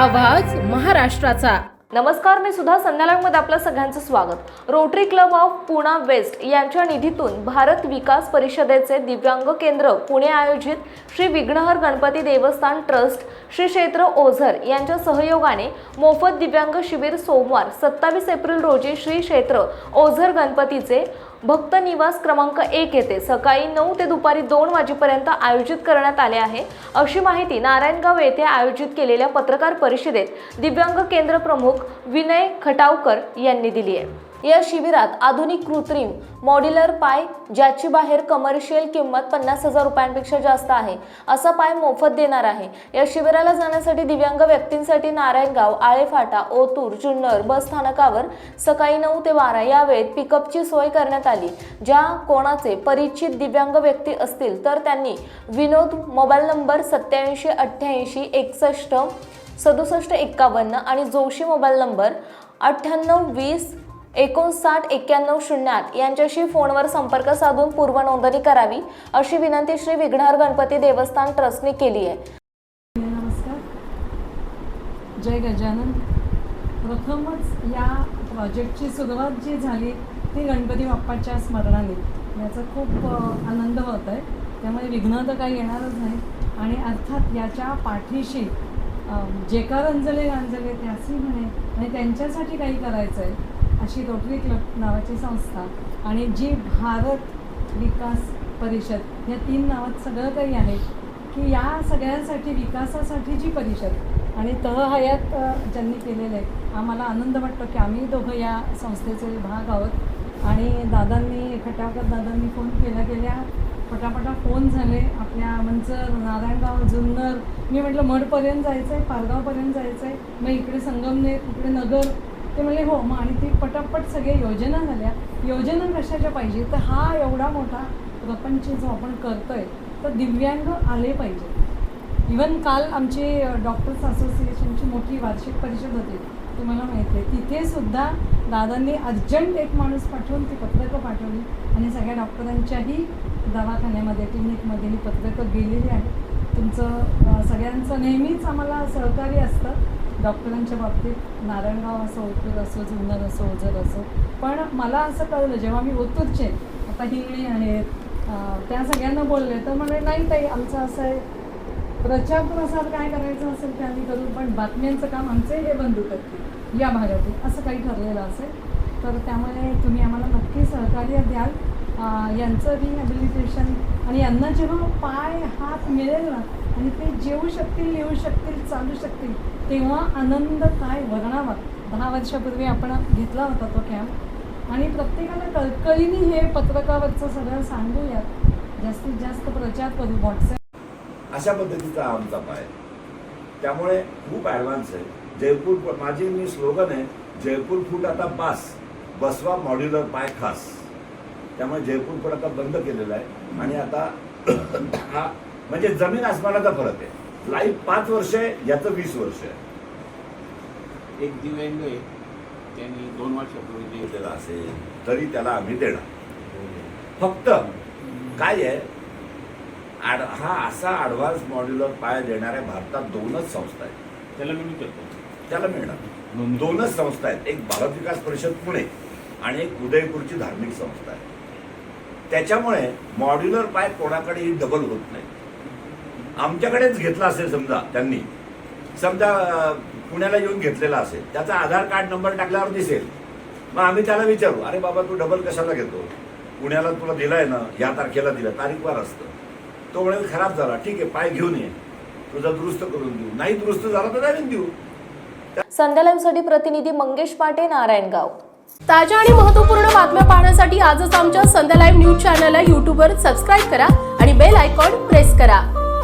आवाज महाराष्ट्राचा। नमस्कार, मी सुधा संध्याकाळमध्ये आपलं सगळ्यांचं स्वागत। Rotary Club of Poona West यांच्या निधीतून भारत विकास परिषदेचे दिव्यांग केंद्र पुणे आयोजित श्री विघ्नहर गणपती देवस्थान ट्रस्ट श्री क्षेत्र ओझर यांच्या सहयोगाने मोफत दिव्यांग शिबिर सोमवार 27 एप्रिल रोजी श्री क्षेत्र ओझर गणपतीचे भक्त निवास क्रमांक 1 येथे सकाळी 9 ते दुपारी 2 वाजेपर्यंत आयोजित करण्यात आले आहे, अशी माहिती नारायणगाव येथे आयोजित केलेल्या पत्रकार परिषदेत दिव्यांग केंद्र प्रमुख विनय खटावकर यांनी दिली आहे। या शिबिरात आधुनिक कृत्रिम मॉड्युलर पाय, ज्याची बाहेर कमर्शियल किंमत 50,000 रुपयांपेक्षा जास्त आहे, असा पाय मोफत देणार आहे। या शिबिराला जाण्यासाठी दिव्यांग व्यक्तींसाठी नारायणगाव, आळेफाटा, ओतूर, जुन्नर बस स्थानकावर सकाळी 9 ते 12 या वेळेत पिकअपची सोय करण्यात आली। ज्या कोणाचे परिचित दिव्यांग व्यक्ती असतील तर त्यांनी विनोद मोबाईल नंबर 87 88 61 67 51 आणि जोशी मोबाईल नंबर 98 20 59 91 08 यांच्याशी फोनवर संपर्क साधून पूर्व नोंदणी करावी, अशी विनंती श्री विघ्नहर गणपती देवस्थान ट्रस्टने केली आहे। नमस्कार, जय गजानन। प्रथमच या प्रोजेक्टची सुरुवात जी झाली ती गणपती बाप्पाच्या स्मरणाने, याचा खूप आनंद होत आहे। त्यामुळे विघ्न तर काही येणारच नाही आणि अर्थात याच्या पाठीशी जे का रंजले गांजले त्यासी म्हणे आणि त्यांच्यासाठी काही करायचं आहे अशी रोटरी क्लब नावाची संस्था आणि जी भारत विकास परिषद या 3 नावात सगळं काही आहे की या सगळ्यांसाठी विकासासाठी जी परिषद आणि तळहयात ज्यांनी केलेलं आहे, आम्हाला आनंद वाटतो की आम्ही दोघं या संस्थेचे भाग आहोत। आणि दादांनी खटावकर दादांनी फोन केल्या पटापटा फोन झाले, आपल्या मंचर, नारायणगाव, जुन्नर, मी म्हटलं मठपर्यंत जायचं आहे, पारगावपर्यंत जायचं आहे, मग इकडे संगमनेर, इकडे नगर, ते म्हणले हो। मग आणि ती पटापट सगळ्या योजना झाल्या। योजना कशाच्या पाहिजे तर हा एवढा मोठा प्रपंच जो आपण करतोय तर दिव्यांग आले पाहिजे। इवन काल आमची डॉक्टर्स असोसिएशनची मोठी वार्षिक परिषद होती, तुम्हाला माहिती आहे, तिथे सुद्धा दादांनी अर्जंट एक माणूस पाठवून ती पत्रकं पाठवली आणि सगळ्या डॉक्टरांच्याही दवाखान्यामध्ये क्लिनिकमध्ये ही पत्रकं गेलेली आहेत। तुमचं सगळ्यांचं नेहमीच आम्हाला सहकार्य असतं डॉक्टरांच्या बाबतीत, नारायणगाव असो, ओतूर असो, जुन्नर असो, ओझर असो। पण मला असं कळलं जेव्हा मी ओतूरचे आता हिंगणी आहेत त्या सगळ्यांना बोलले तर म्हणे नाही ताई, आमचं असं आहे, प्रचार प्रसार काय करायचं असेल ते आम्ही करू, पण बातम्यांचं काम आमचे हे बंधू करतील या भागातील, असं काही ठरलेलं असेल तर त्यामुळे तुम्ही आम्हाला नक्की सहकार्य द्याल। यांचं रिहॅबिलिटेशन आणि यांना जेव्हा पाय हात मिळेल ना आणि ते जेवू शकतील, लिहू शकतील, चालू शकतील, तेव्हा आनंद काय वर्णावा। 10 वर्षापूर्वी आपण घेतला होता तो कॅम्प आणि प्रत्येकाला कळकळीने हे पत्रकावरचं सगळं सांगूयात, जास्तीत जास्त प्रचार करू व्हॉट्सॲप अशा पद्धतीचा आमचा पाय, त्यामुळे खूप ॲडव्हान्स आहे। जयपूर माझी मी स्लोगन आहे, जयपूर फूट आता बास, बसवा मॉड्युलर पाय खास। त्यामुळे जयपूर फूट आता बंद केलेला आहे आणि आता हा म्हणजे जमीन आसमानाचा फरक आहे। लाईफ 5 वर्ष आहे, याचं 20 वर्ष आहे। एक दिव्यांग आहे, त्यांनी 2 वर्षापूर्वी दिलेला असेल तरी त्याला आम्ही देणार। फक्त काय आहे, हा असा ॲडव्हान्स मॉड्युलर पाय देणाऱ्या भारतात 2च संस्था आहेत, त्याला मी करतो, त्याला मिळणार 2च संस्था आहेत। एक भारत विकास परिषद पुणे आणि एक उदयपूरची धार्मिक संस्था आहे। त्याच्यामुळे मॉड्युलर पाय कोणाकडेही डबल होत नाही। आमच्याकडेच घेतला असेल समजा, त्यांनी समजा पुण्याला येऊन घेतलेला असेल, त्याचा आधार कार्ड नंबर टाकल्यावर दिसेल, मग आम्ही त्याला विचारू, अरे बाबा तू डबल कशाला घेतो, पुण्याला तुला दिलाय ना, या तारखेला दिला, तारीखवार असतं। तो म्हणेल खराब झाला, ठीक आहे पाय घेऊन ये, तुझा दुरुस्त करून देऊ, नाही दुरुस्त झाला तर नवीन देऊ। संध्या लाईव्हसाठी प्रतिनिधी मंगेश पाटे, नारायणगाव। ताज्या आणि महत्त्वपूर्ण बातम्या पाहण्यासाठी आजच आमच्या संध्या लाईव्ह न्यूज चॅनलला YouTubeवर सबस्क्राईब करा आणि बेल आयकॉन प्रेस करा।